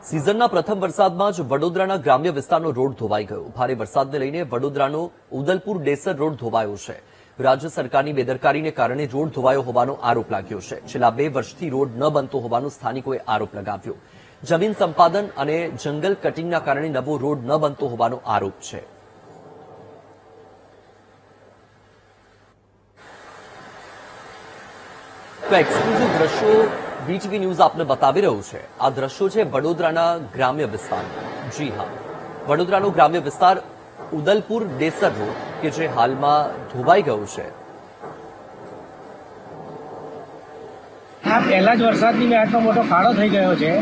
સિઝનના પ્રથમ વરસાદમાં જ વડોદરાના ગ્રામ્ય વિસ્તારનો રોડ ધોવાઈ ગયો. ભારે વરસાદને લઈને વડોદરાનો ઉદલપુર ડેસર રોડ ધોવાયો છે. રાજ્ય સરકારની બેદરકારીને કારણે રોડ ધોવાયો હોવાનો આરોપ લાગ્યો છે. છેલ્લા 2 વર્ષથી રોડ ન બનતો હોવાનો સ્થાનિકોએ આરોપ લગાવ્યો. જમીન સંપાદન અને જંગલ કટિંગના કારણે નવો રોડ ન બનતો હોવાનો આરોપ છે. તો એક્સક્લુઝિવ દ્રશ્યો વીટીવી ન્યૂઝ આપને બતાવી રહ્યું છે. આ દ્રશ્યો છે વડોદરાના ગ્રામ્ય વિસ્તાર. જી હા, વડોદરાનો ગ્રામ્ય વિસ્તાર ઉદલપુર ડેસર રોડ કે જે હાલમાં ધોવાઈ ગયું છે. આ પહેલા જ વરસાદની મેં આટલો મોટો ખાડો થઈ ગયો છે.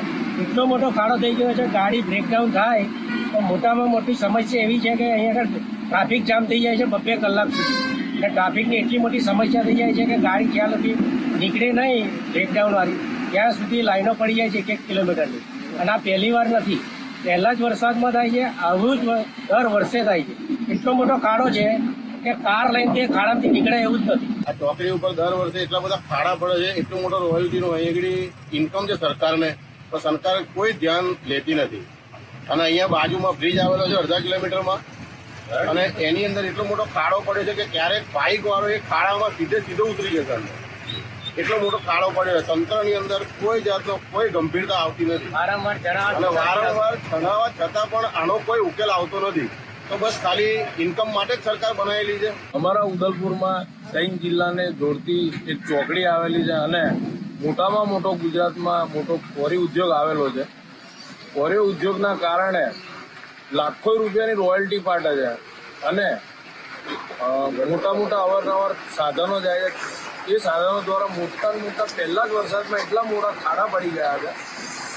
એટલો મોટો ખાડો થઈ ગયો છે, ગાડી બ્રેકડાઉન થાય તો મોટામાં મોટી સમસ્યા એવી છે કે અહીંયા આગળ ટ્રાફિક જામ થઈ જાય છે 2 કલાક સુધી. એટલે ટ્રાફિકની એટલી મોટી સમસ્યા થઈ જાય છે કે ગાડી જ્યાં સુધી નીકળે નહીં બ્રેકડાઉનવાળી ત્યાં સુધી લાઈનો પડી જાય છે 1 કિલોમીટરની. અને આ પહેલી વાર નથી, પહેલા જ વરસાદમાં થાય છે. આવું જ દર વર્ષે થાય છે. એટલો મોટો ખાડો છે કે કાર લઈને તે ખાડામાંથી નીકળે એવું જ નથી. આ ચોકડી ઉપર દર વર્ષે એટલા બધા ખાડા પડે છે, એટલો મોટો રોયલ્ટીનો અહીં આગળ ઇન્કમ છે સરકારને, પણ સરકાર કોઈ ધ્યાન લેતી નથી. અને અહીંયા બાજુમાં બ્રિજ આવેલો છે 1/2 કિલોમીટરમાં, અને એની અંદર એટલો મોટો ખાડો પડ્યો છે કે ક્યારેક બાઇક વાળો એ ખાડામાં સીધો ઉતરી જશે. એટલો મોટો ખાડો પડ્યો છે. તંત્રની અંદર કોઈ જાતનો કોઈ ગંભીરતા આવતી નથી વારંવાર અને વારંવાર જણાવવા છતાં પણ આનો કોઈ ઉકેલ આવતો નથી. તો બસ ખાલી ઇન્કમ માટે જ સરકાર બનાવેલી છે. અમારા ઉદલપુરમાં સૈન જિલ્લાને જોડતી એક ચોકડી આવેલી છે અને મોટામાં મોટો ગુજરાતમાં મોટો કોરી ઉદ્યોગ આવેલો છે. કોરી ઉદ્યોગના કારણે લાખો રૂપિયાની રોયલ્ટી પાટે છે અને મોટા મોટા અવારનવાર સાધનો જાય છે. એ સાધનો દ્વારા મોટા પહેલા જ વરસાદમાં એટલા મોટા ખાડા પડી ગયા છે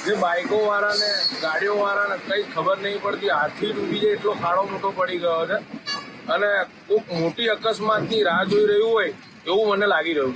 જે બાઇકો વાળાને ગાડીઓ વાળાને કંઈ ખબર નહીં પડતી. હાથથી ડૂબી જાય એટલો ખાડો મોટો પડી ગયો છે અને કોઈક મોટી અકસ્માતની રાહ જોઈ રહ્યું હોય એવું મને લાગી રહ્યું છે.